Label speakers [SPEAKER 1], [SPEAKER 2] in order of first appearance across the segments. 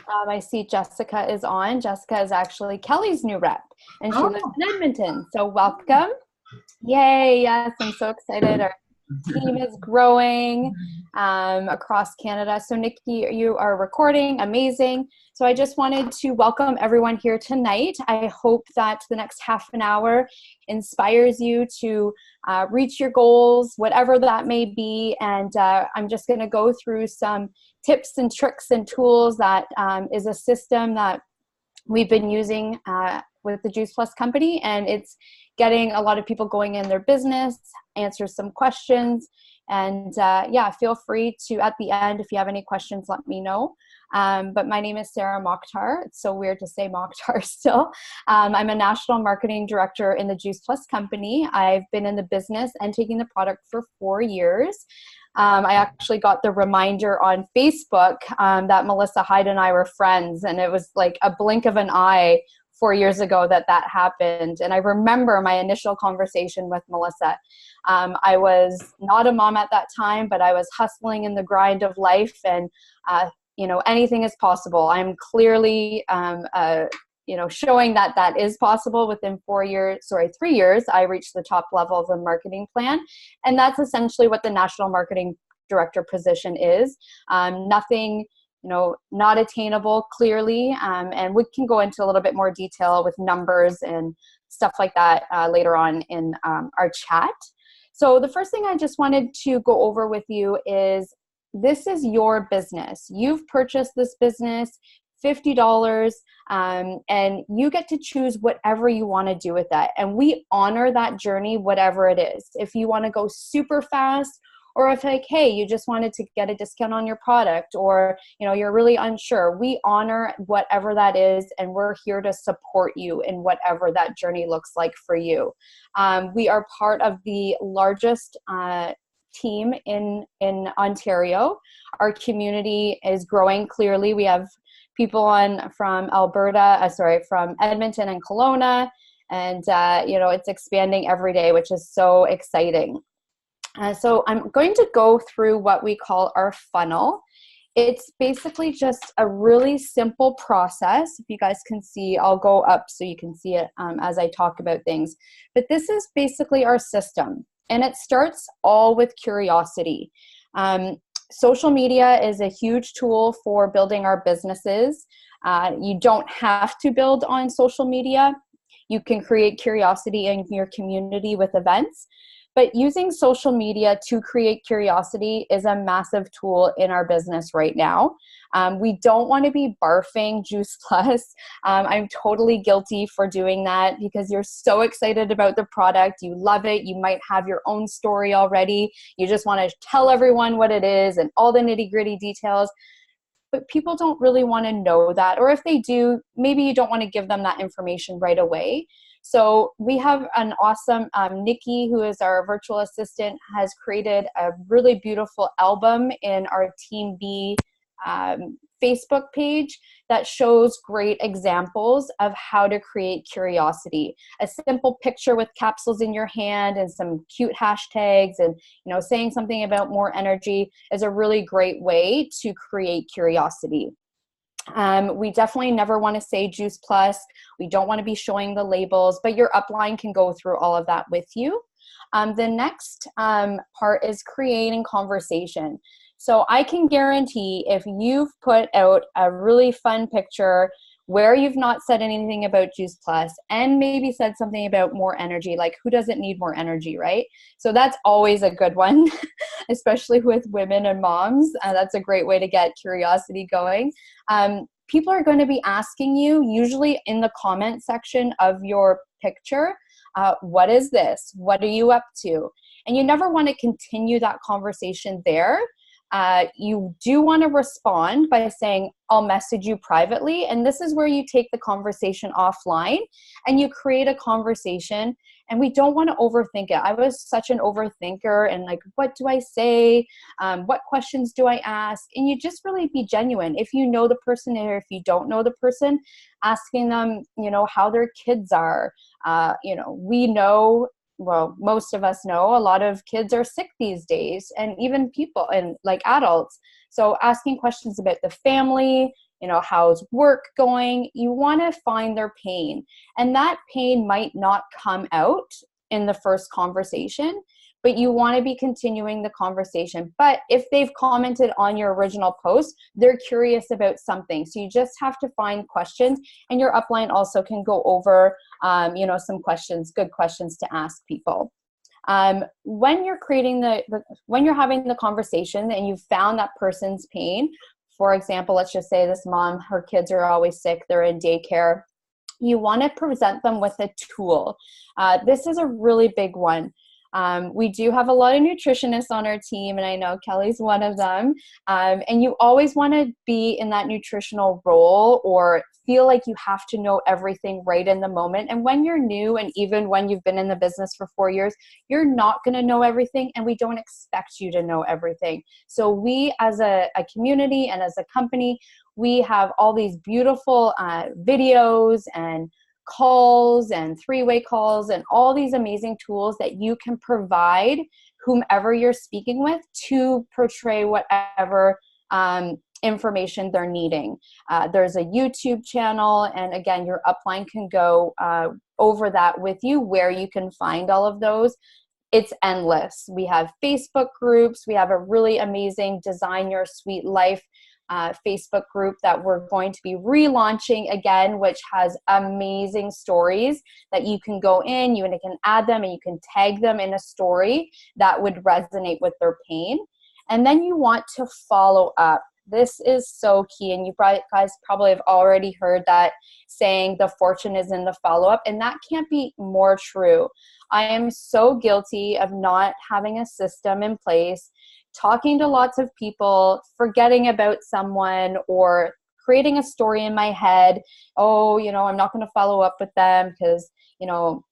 [SPEAKER 1] I see Jessica is on. Jessica is actually Kelly's new rep, and she lives
[SPEAKER 2] Oh,
[SPEAKER 1] in Edmonton. So welcome. Yay. Yes, I'm so excited. Our team is growing across Canada. So Nikki, you are recording. Amazing. So I just wanted to welcome everyone here tonight. I hope that the next half an hour inspires you to reach your goals, whatever that may be. And I'm just going to go through some tips and tricks and tools that is a system that we've been using with the Juice Plus company, and it's getting a lot of people going in their business, answer some questions, and yeah, feel free to, at the end, if you have any questions, let me know. But my name is Sara Mokhtar. It's so weird to say Mokhtar still. I'm a national marketing director in the Juice Plus company. I've been in the business and taking the product for 4 years. I actually got the reminder on Facebook that Melissa Hyde and I were friends, and it was like a blink of an eye 4 years ago that happened. And I remember my initial conversation with Melissa. I was not a mom at that time, but I was hustling in the grind of life, and anything is possible. I'm clearly showing that is possible. Within 3 years, I reached the top level of the marketing plan. And that's essentially what the national marketing director position is. Nothing, not attainable clearly. And we can go into a little bit more detail with numbers and stuff like that later on in our chat. So the first thing I just wanted to go over with you is, this is your business. You've purchased this business, $50, and you get to choose whatever you want to do with that. And we honor that journey, whatever it is. If you want to go super fast, or if like, hey, you just wanted to get a discount on your product, or you're really unsure, we honor whatever that is, and we're here to support you in whatever that journey looks like for you. We are part of the largest team in Ontario. Our community is growing. Clearly, we have people on from from Edmonton and Kelowna, and it's expanding every day, which is so exciting. So I'm going to go through what we call our funnel. It's basically just a really simple process. If you guys can see, I'll go up so you can see it as I talk about things. But this is basically our system. And it starts all with curiosity. Social media is a huge tool for building our businesses. You don't have to build on social media. You can create curiosity in your community with events. But using social media to create curiosity is a massive tool in our business right now. We don't want to be barfing Juice Plus. I'm totally guilty for doing that, because you're so excited about the product. You love it. You might have your own story already. You just want to tell everyone what it is and all the nitty-gritty details. But people don't really want to know that. Or if they do, maybe you don't want to give them that information right away. So we have an awesome, Nikki, who is our virtual assistant, has created a really beautiful album in our Team B Facebook page that shows great examples of how to create curiosity. A simple picture with capsules in your hand and some cute hashtags and saying something about more energy is a really great way to create curiosity. We definitely never want to say Juice Plus. We don't want to be showing the labels, but your upline can go through all of that with you. The next part is creating conversation. So I can guarantee if you've put out a really fun picture where you've not said anything about Juice Plus and maybe said something about more energy, like who doesn't need more energy, right? So that's always a good one, especially with women and moms. That's a great way to get curiosity going. People are going to be asking you, usually in the comment section of your picture, what is this? What are you up to? And you never want to continue that conversation there. You do want to respond by saying, I'll message you privately. And this is where you take the conversation offline and you create a conversation. And we don't want to overthink it. I was such an overthinker and like, what do I say? What questions do I ask? And you just really be genuine. If you know the person or if you don't know the person, asking them, how their kids are. We know, well, most of us know a lot of kids are sick these days, and even people and like adults. So asking questions about the family, how's work going? You want to find their pain. And that pain might not come out in the first conversation, but you want to be continuing the conversation. But if they've commented on your original post, they're curious about something. So you just have to find questions, and your upline also can go over, some questions, good questions to ask people. When you're creating when you're having the conversation and you've found that person's pain, for example, let's just say this mom, her kids are always sick, they're in daycare. You want to present them with a tool. This is a really big one. We do have a lot of nutritionists on our team, and I know Kelly's one of them. And you always want to be in that nutritional role or feel like you have to know everything right in the moment. And when you're new, and even when you've been in the business for 4 years, you're not going to know everything, and we don't expect you to know everything. So we, as a community and as a company, we have all these beautiful videos and calls and three-way calls and all these amazing tools that you can provide whomever you're speaking with to portray whatever information they're needing. There's a YouTube channel, and again, your upline can go over that with you, where you can find all of those. It's endless. We have Facebook groups. We have a really amazing Design Your Sweet Life Facebook group that we're going to be relaunching again, which has amazing stories that you can go in, you can add them, and you can tag them in a story that would resonate with their pain. And then you want to follow up. This is so key, and you guys probably have already heard that saying, the fortune is in the follow-up, and that can't be more true. I am so guilty of not having a system in place, talking to lots of people, forgetting about someone, or creating a story in my head. Oh, I'm not going to follow up with them because,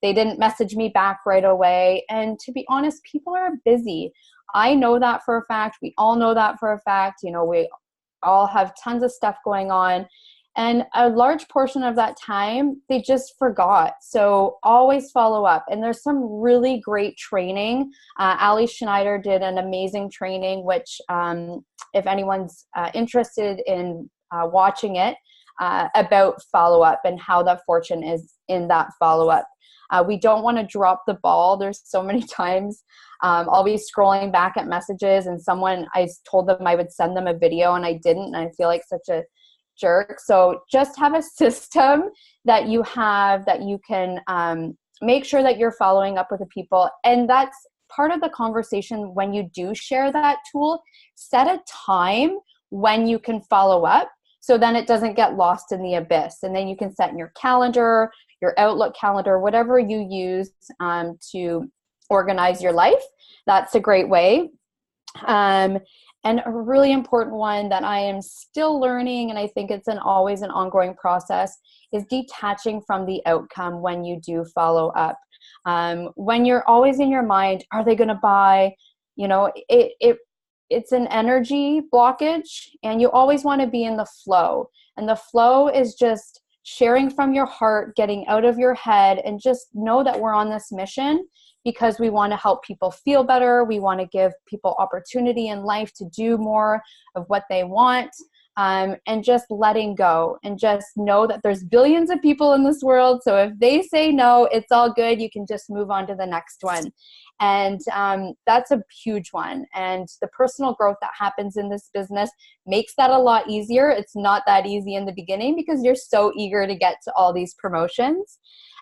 [SPEAKER 1] they didn't message me back right away. And to be honest, people are busy. I know that for a fact. We all know that for a fact. We all have tons of stuff going on. And a large portion of that time, they just forgot. So always follow up. And there's some really great training. Ali Schneider did an amazing training, which if anyone's interested in watching it, about follow-up and how that fortune is in that follow-up. We don't want to drop the ball. There's so many times I'll be scrolling back at messages, and I told them I would send them a video and I didn't. And I feel like such a jerk. So just have a system that you have that you can make sure that you're following up with the people. And that's part of the conversation. When you do share that tool, set a time when you can follow up, so then it doesn't get lost in the abyss. And then you can set in your calendar, your Outlook calendar, whatever you use to organize your life. That's a great way. And a really important one that I am still learning, and I think it's always an ongoing process, is detaching from the outcome when you do follow up. When you're always in your mind, are they going to buy? It's an energy blockage, and you always want to be in the flow. And the flow is just sharing from your heart, getting out of your head, and just know that we're on this mission because we want to help people feel better. We want to give people opportunity in life to do more of what they want, and just letting go, and just know that there's billions of people in this world. So if they say no, it's all good. You can just move on to the next one. And that's a huge one. And the personal growth that happens in this business makes that a lot easier. It's not that easy in the beginning because you're so eager to get to all these promotions.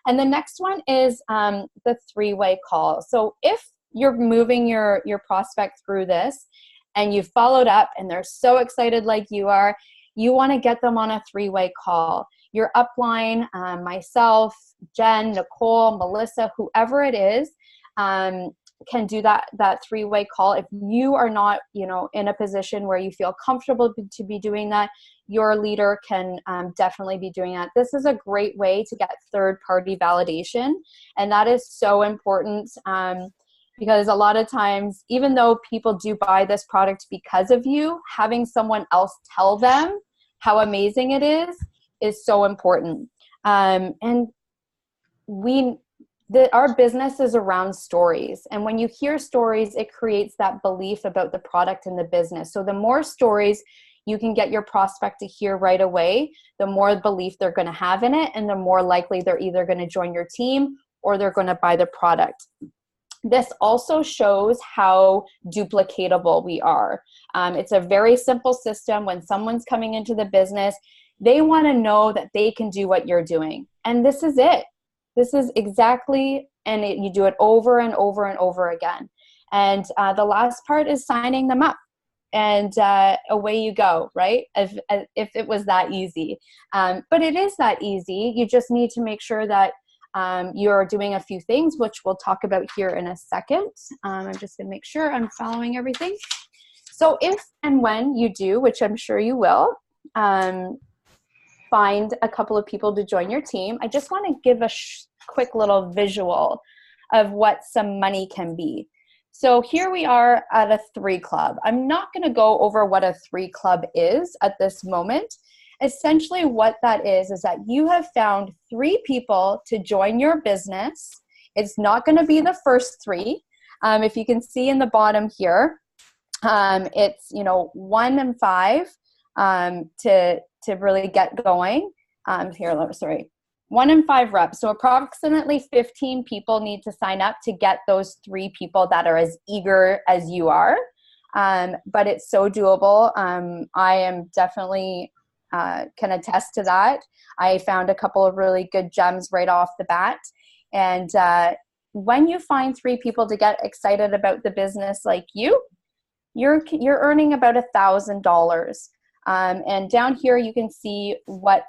[SPEAKER 1] And the next one is the three-way call. So if you're moving your prospect through this and you've followed up and they're so excited like you are, you want to get them on a three-way call. Your upline, myself, Jen, Nicole, Melissa, whoever it is, can do that three-way call. If you are not, in a position where you feel comfortable to be doing that, your leader can definitely be doing that. This is a great way to get third-party validation, and that is so important because a lot of times, even though people do buy this product because of you, having someone else tell them how amazing it is so important. And our business is around stories. And when you hear stories, it creates that belief about the product and the business. So the more stories you can get your prospect to hear right away, the more belief they're going to have in it, and the more likely they're either going to join your team or they're going to buy the product. This also shows how duplicatable we are. It's a very simple system. When someone's coming into the business, they want to know that they can do what you're doing. And this is it. This is exactly, and you do it over and over and over again. And the last part is signing them up. And away you go, right? If it was that easy. But it is that easy. You just need to make sure that you're doing a few things, which we'll talk about here in a second. I'm just going to make sure I'm following everything. So if and when you do, which I'm sure you will, find a couple of people to join your team, I just want to give a quick little visual of what some money can be. So here we are at a 3 club. I'm not going to go over what a 3 club is at this moment. Essentially what that is that you have found 3 people to join your business. It's not going to be the first 3. If you can see in the bottom here, it's 1 and 5 to really get going. 1 and 5 reps. So approximately 15 people need to sign up to get those 3 people that are as eager as you are. But it's so doable. I am definitely can attest to that. I found a couple of really good gems right off the bat. And when you find 3 people to get excited about the business like you're earning about $1,000. And down here you can see what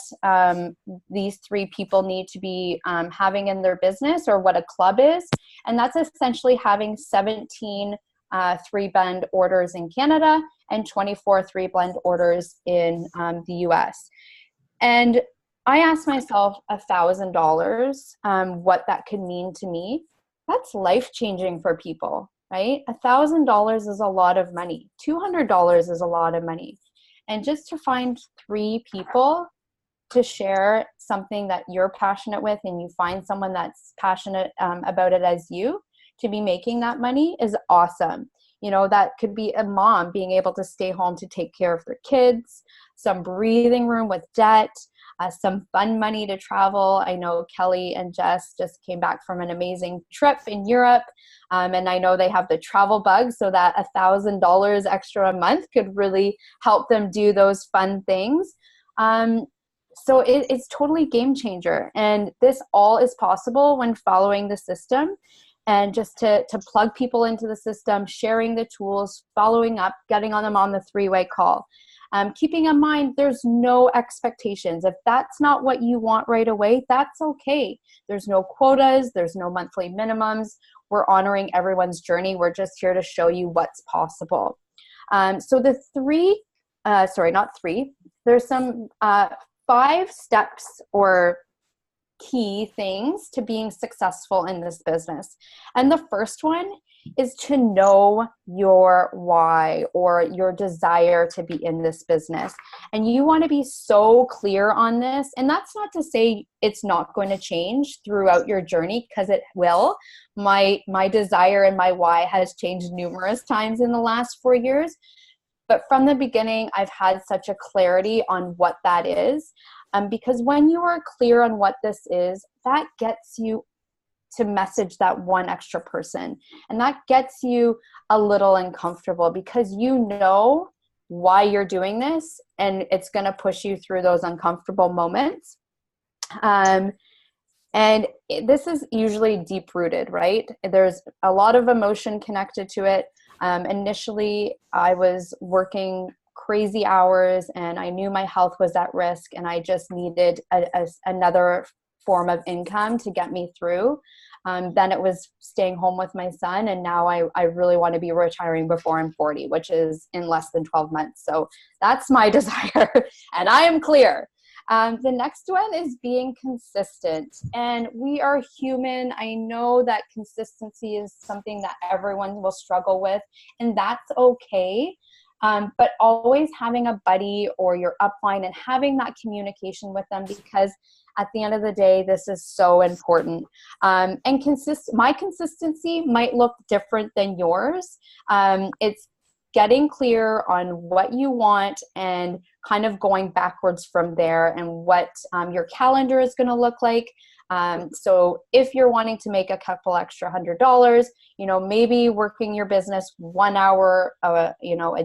[SPEAKER 1] these 3 people need to be having in their business, or what a club is. And that's essentially having 17 3-blend orders in Canada and 24 3-blend orders in the US. And I asked myself $1,000, what that could mean to me. That's life-changing for people, right? $1,000 is a lot of money. $200 is a lot of money. And just to find 3 people to share something that you're passionate with, and you find someone that's passionate about it as you, to be making that money is awesome. That could be a mom being able to stay home to take care of their kids, some breathing room with debt, some fun money to travel. I know Kelly and Jess just came back from an amazing trip in Europe. And I know they have the travel bug, so that $1,000 extra a month could really help them do those fun things. So it's totally game changer. And this all is possible when following the system. And just to plug people into the system, sharing the tools, following up, getting on them on the 3-way call. Keeping in mind, there's no expectations. If that's not what you want right away, that's okay. There's no quotas. There's no monthly minimums. We're honoring everyone's journey. We're just here to show you what's possible. So the there's some 5 steps or key things to being successful in this business. And the first one is to know your why, or your desire to be in this business. And you want to be so clear on this. And that's not to say it's not going to change throughout your journey, because it will. My desire and my why has changed numerous times in the last 4 years. But from the beginning, I've had such a clarity on what that is. Because when you are clear on what this is, that gets you to message that one extra person. And that gets you a little uncomfortable, because you know why you're doing this, and it's going to push you through those uncomfortable moments. And this is usually deep rooted, right? There's a lot of emotion connected to it. Initially, I was working crazy hours, and I knew my health was at risk, and I just needed another form of income to get me through. Then it was staying home with my son, and now I really want to be retiring before I'm 40, which is in less than 12 months. So that's my desire, and I am clear. The next one is being consistent, and we are human. I know that consistency is something that everyone will struggle with, and that's okay. But always having a buddy or your upline and having that communication with them, because at the end of the day, this is so important. And my consistency might look different than yours. It's getting clear on what you want and kind of going backwards from there, and what your calendar is going to look like. So if you're wanting to make a couple extra $100, maybe working your business 1 hour, a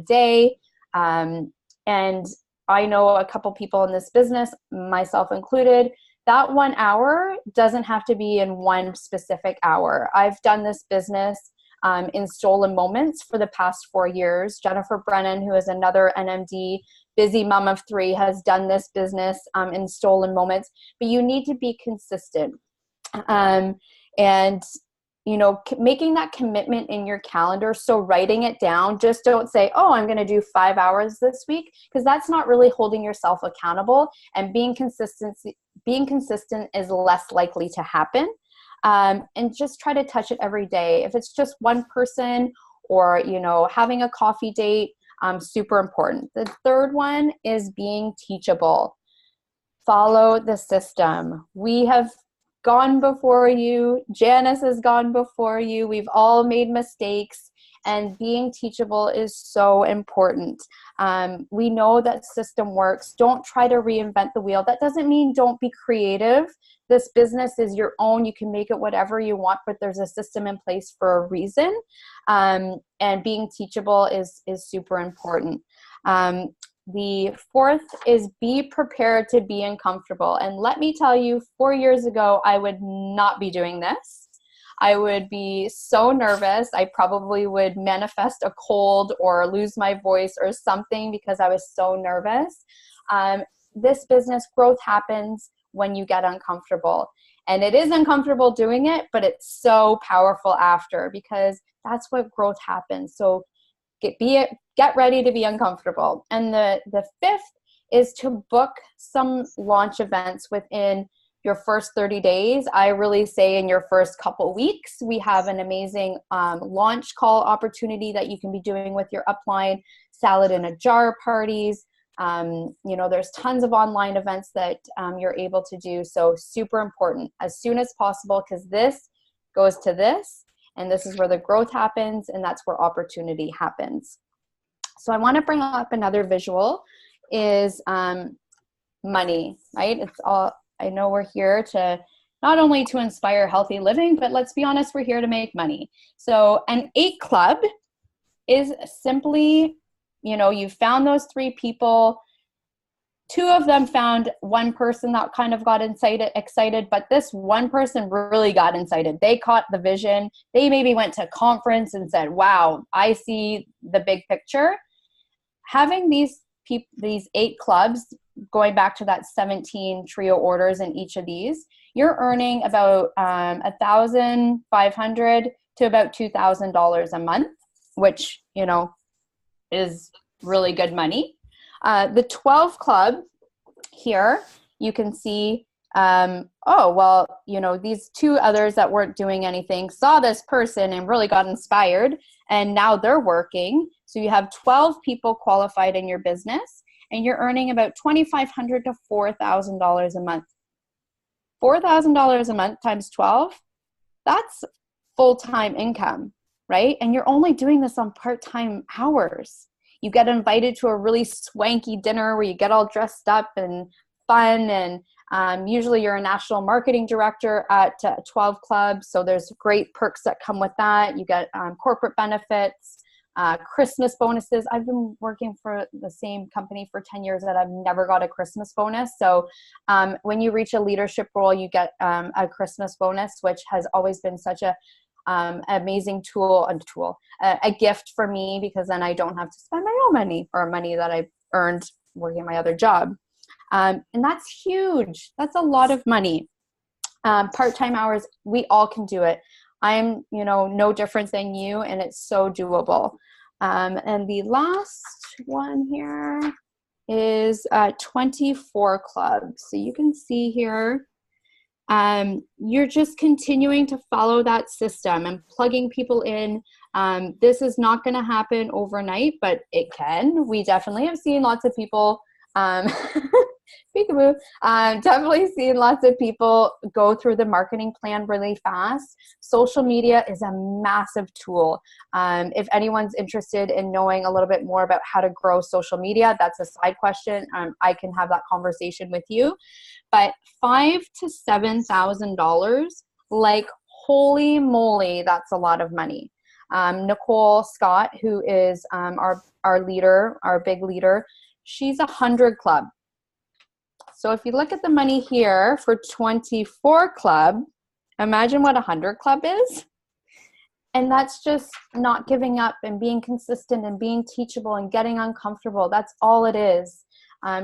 [SPEAKER 1] day. And I know a couple people in this business, myself included, that 1 hour doesn't have to be in one specific hour. I've done this business in stolen moments for the past 4 years. Jennifer Brennan, who is another NMD, busy mom of 3, has done this business in stolen moments. But you need to be consistent. And making that commitment in your calendar. So writing it down, just don't say, oh, I'm going to do 5 hours this week, because that's not really holding yourself accountable. And being consistent is less likely to happen. And just try to touch it every day. If it's just one person, or, having a coffee date, super important. The third one is being teachable. Follow the system. We have gone before you. Janice has gone before you. We've all made mistakes, and being teachable is so important. We know that system works. Don't try to reinvent the wheel. That doesn't mean don't be creative. This business is your own. You can make it whatever you want, but there's a system in place for a reason. And being teachable is super important. The fourth is be prepared to be uncomfortable. And let me tell you, 4 years ago, I would not be doing this. I would be so nervous. I probably would manifest a cold or lose my voice or something because I was so nervous. This business growth happens when you get uncomfortable. And it is uncomfortable doing it, but it's so powerful after, because that's what growth happens. So get ready to be uncomfortable. And the fifth is to book some launch events within your first 30 days. I really say in your first couple weeks. We have an amazing launch call opportunity that you can be doing with your upline, salad in a jar parties. There's tons of online events that you're able to do. So super important as soon as possible, because this goes to this, and this is where the growth happens, and that's where opportunity happens. So I want to bring up another visual is money, right? It's all, I know we're here to not only to inspire healthy living, but let's be honest, we're here to make money. So an 8 club is simply, you found those 3 people. 2 of them found one person that kind of got excited, but this one person really got excited. They caught the vision. They maybe went to a conference and said, wow, I see the big picture. Having these 8 clubs, going back to that 17 trio orders in each of these, you're earning about $1,500 to about $2,000 a month, which, is really good money. The 12 club here, you can see, these 2 others that weren't doing anything saw this person and really got inspired, and now they're working. So you have 12 people qualified in your business, and you're earning about $2,500 to $4,000 a month. $4,000 a month times 12, that's full-time income, right? And you're only doing this on part-time hours. You get invited to a really swanky dinner where you get all dressed up and fun, and usually you're a national marketing director at 12 clubs, so there's great perks that come with that. You get corporate benefits, Christmas bonuses. I've been working for the same company for 10 years that I've never got a Christmas bonus. So when you reach a leadership role, you get a Christmas bonus, which has always been such a amazing a gift for me, because then I don't have to spend my own money or money that I earned working my other job. And that's huge. That's a lot of money. Part-time hours, we all can do it. I'm, no different than you, and it's so doable. And the last one here is 24 clubs. So you can see here, you're just continuing to follow that system and plugging people in. This is not going to happen overnight, but it can. We definitely have seen lots of people Um, peekaboo. Definitely seen lots of people go through the marketing plan really fast. Social media is a massive tool. If anyone's interested in knowing a little bit more about how to grow social media, that's a side question. I can have that conversation with you. But $5,000 to $7,000, like holy moly, that's a lot of money. Nicole Scott, who is our leader, our big leader, she's 100 club. So if you look at the money here for 24 club, imagine what 100 club is. And that's just not giving up and being consistent and being teachable and getting uncomfortable. That's all it is.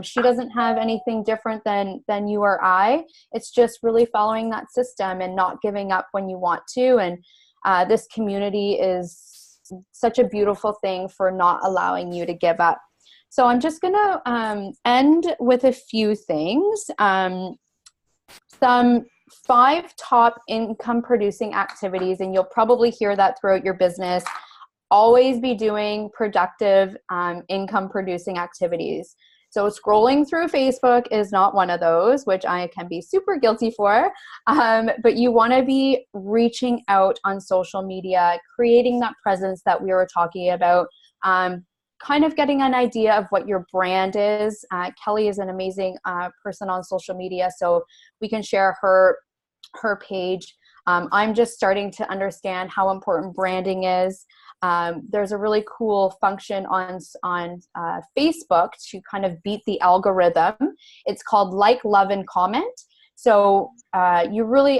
[SPEAKER 1] She doesn't have anything different than you or I. It's just really following that system and not giving up when you want to. And this community is such a beautiful thing for not allowing you to give up. So I'm just going to end with a few things. Some 5 top income producing activities, and you'll probably hear that throughout your business. Always be doing productive income producing activities. So scrolling through Facebook is not one of those, which I can be super guilty for. But you want to be reaching out on social media, creating that presence that we were talking about, kind of getting an idea of what your brand is. Kelly is an amazing person on social media, so we can share her page. I'm just starting to understand how important branding is. There's a really cool function on Facebook to kind of beat the algorithm. It's called like, love, and comment. So you really,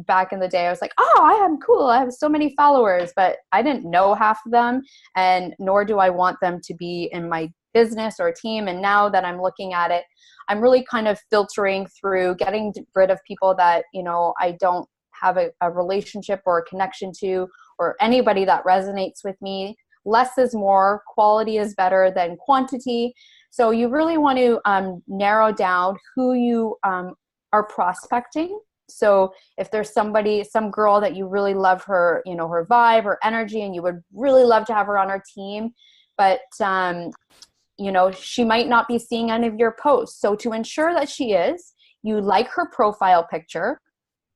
[SPEAKER 1] back in the day, I was like, oh, I am cool. I have so many followers, but I didn't know half of them, and nor do I want them to be in my business or team. And now that I'm looking at it, I'm really kind of filtering through, getting rid of people that, I don't have a relationship or a connection to, or anybody that resonates with me. Less is more. Quality is better than quantity. So you really want to narrow down who you are prospecting. So if there's some girl that you really love her, her vibe or energy, and you would really love to have her on our team, but she might not be seeing any of your posts. So to ensure that she is, you like her profile picture,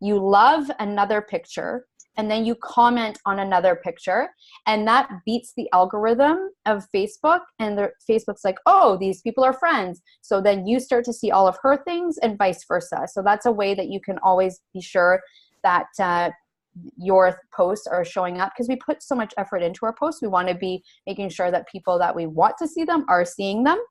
[SPEAKER 1] you love another picture, and then you comment on another picture, and that beats the algorithm of Facebook, and Facebook's like, oh, these people are friends. So then you start to see all of her things and vice versa. So that's a way that you can always be sure that your posts are showing up, because we put so much effort into our posts. We want to be making sure that people that we want to see them are seeing them.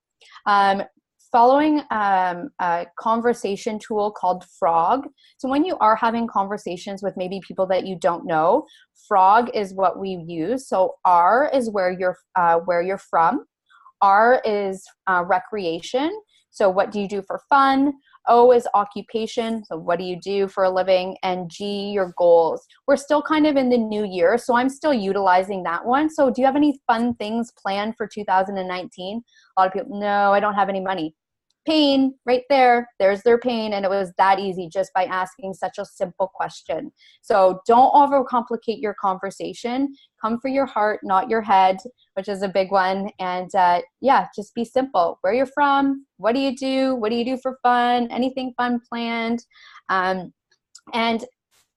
[SPEAKER 1] Following a conversation tool called Frog. So when you are having conversations with maybe people that you don't know, Frog is what we use. So R is where you're from. R is recreation. So what do you do for fun? O is occupation. So what do you do for a living? And G, your goals. We're still kind of in the new year, so I'm still utilizing that one. So do you have any fun things planned for 2019? A lot of people, no, I don't have any money. Pain, right there. There's their pain. And it was that easy just by asking such a simple question. So don't overcomplicate your conversation. Come for your heart, not your head, which is a big one. And just be simple. Where you're from, what do you do? What do you do for fun? Anything fun planned? And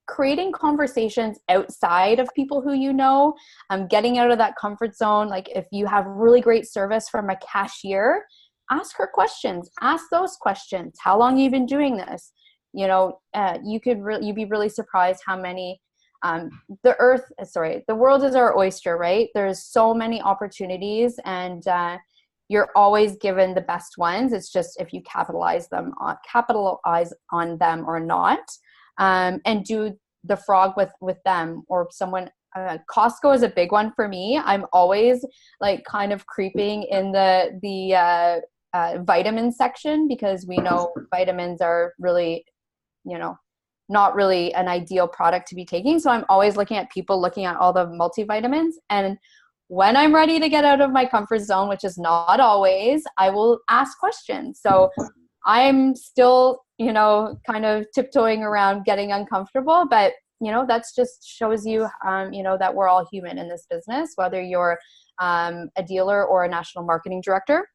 [SPEAKER 1] creating conversations outside of people who you know, getting out of that comfort zone. Like if you have really great service from a cashier, ask her questions. Ask those questions. How long have you been doing this? You'd be really surprised how many. The world is our oyster, right? There's so many opportunities, and you're always given the best ones. It's just if you capitalize on them or not, and do the frog with them or someone. Costco is a big one for me. I'm always like kind of creeping in the vitamin section, because we know vitamins are really, not really an ideal product to be taking. So I'm always looking at all the multivitamins. And when I'm ready to get out of my comfort zone, which is not always, I will ask questions. So I'm still, kind of tiptoeing around getting uncomfortable, but that's just shows you, that we're all human in this business, whether you're a dealer or a national marketing director.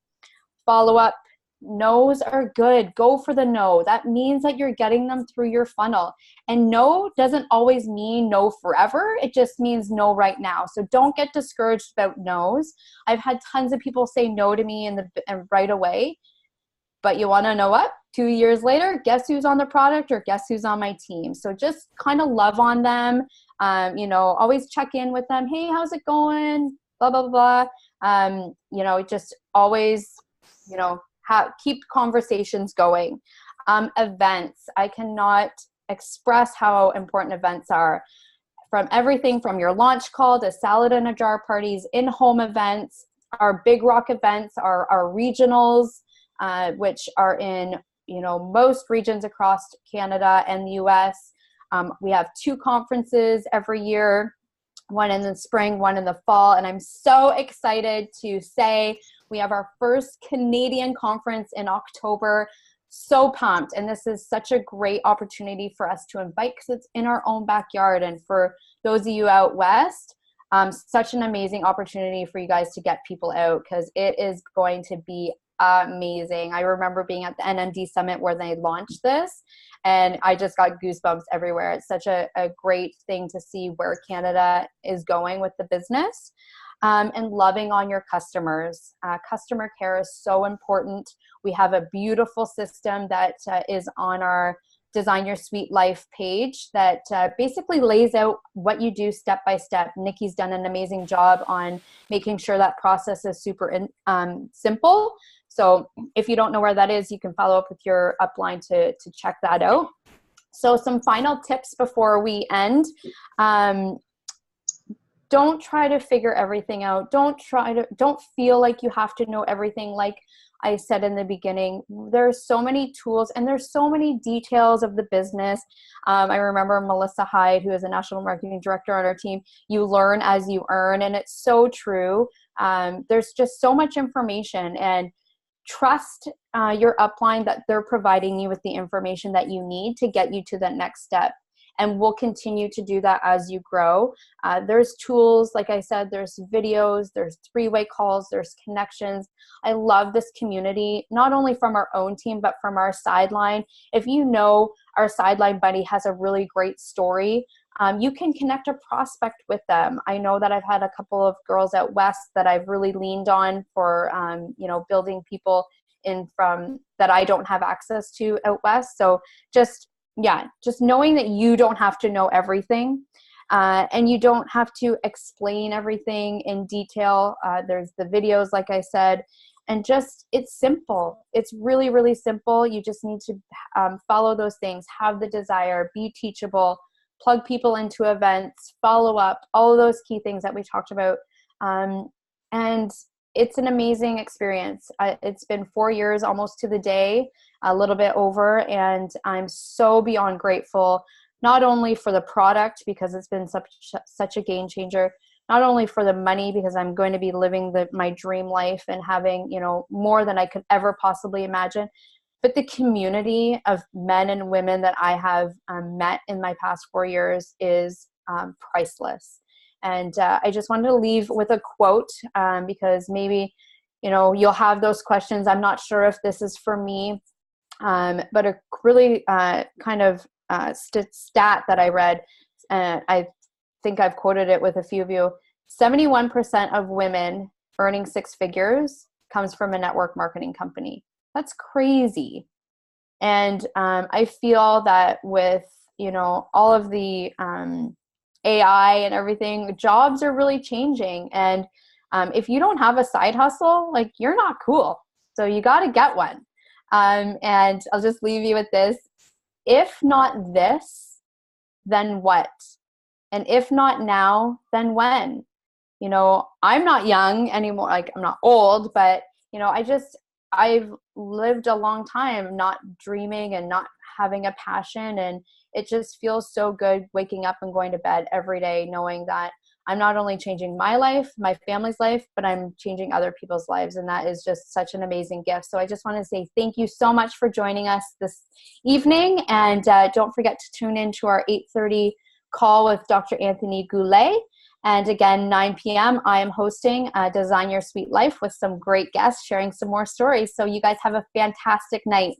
[SPEAKER 1] follow up. No's are good. Go for the no. That means that you're getting them through your funnel. And no doesn't always mean no forever. It just means no right now. So don't get discouraged about no's. I've had tons of people say no to me right away. But you want to know what? 2 years later, guess who's on the product or guess who's on my team? So just kind of love on them. Always check in with them. Hey, how's it going? Blah, blah, blah. Just always, keep conversations going. Events. I cannot express how important events are. From everything from your launch call to salad in a jar parties, in-home events, our big rock events, our regionals, which are in, most regions across Canada and the US. We have 2 conferences every year, one in the spring, one in the fall. And I'm so excited to say we have our first Canadian conference in October. So pumped. And this is such a great opportunity for us to invite, because it's in our own backyard. And for those of you out west, such an amazing opportunity for you guys to get people out, because it is going to be amazing. I remember being at the NND Summit where they launched this, and I just got goosebumps everywhere. It's such a great thing to see where Canada is going with the business, and loving on your customers. Customer care is so important. We have a beautiful system that is on our Design Your Sweet Life page that basically lays out what you do step by step. Nikki's done an amazing job on making sure that process is super simple. So if you don't know where that is, you can follow up with your upline to check that out. So some final tips before we end. Don't try to figure everything out. Don't feel like you have to know everything. Like I said in the beginning, there's so many tools and there's so many details of the business. I remember Melissa Hyde, who is a national marketing director on our team, you learn as you earn, and it's so true. There's just so much information, and trust your upline that they're providing you with the information that you need to get you to the next step. And we'll continue to do that as you grow. There's tools, like I said, there's videos, there's 3-way calls, there's connections. I love this community, not only from our own team, but from our sideline. If you know our sideline buddy has a really great story, you can connect a prospect with them. I know that I've had a couple of girls out west that I've really leaned on for, building people in from that I don't have access to out west. So just knowing that you don't have to know everything, and you don't have to explain everything in detail. There's the videos, like I said, and it's simple. It's really, really simple. You just need to follow those things, have the desire, be teachable, plug people into events, follow up, all of those key things that we talked about. And it's an amazing experience. It's been 4 years almost to the day, a little bit over, and I'm so beyond grateful, not only for the product, because it's been such a game changer, not only for the money, because I'm going to be living my dream life and having, more than I could ever possibly imagine, but the community of men and women that I have met in my past 4 years is priceless. And I just wanted to leave with a quote, because maybe, you'll have those questions. I'm not sure if this is for me, but a really kind of stat that I read, and I think I've quoted it with a few of you. 71% of women earning 6 figures comes from a network marketing company. That's crazy. And I feel that with, all of the AI and everything, jobs are really changing. And if you don't have a side hustle, like, you're not cool. So you got to get one. And I'll just leave you with this. If not this, then what? And if not now, then when? I'm not young anymore. Like, I'm not old, but, I've lived a long time not dreaming and not having a passion. And it just feels so good waking up and going to bed every day knowing that I'm not only changing my life, my family's life, but I'm changing other people's lives. And that is just such an amazing gift. So I just want to say thank you so much for joining us this evening. And don't forget to tune in to our 8:30 call with Dr. Anthony Goulet. And again, 9 p.m., I am hosting Design Your Sweet Life with some great guests sharing some more stories. So you guys have a fantastic night.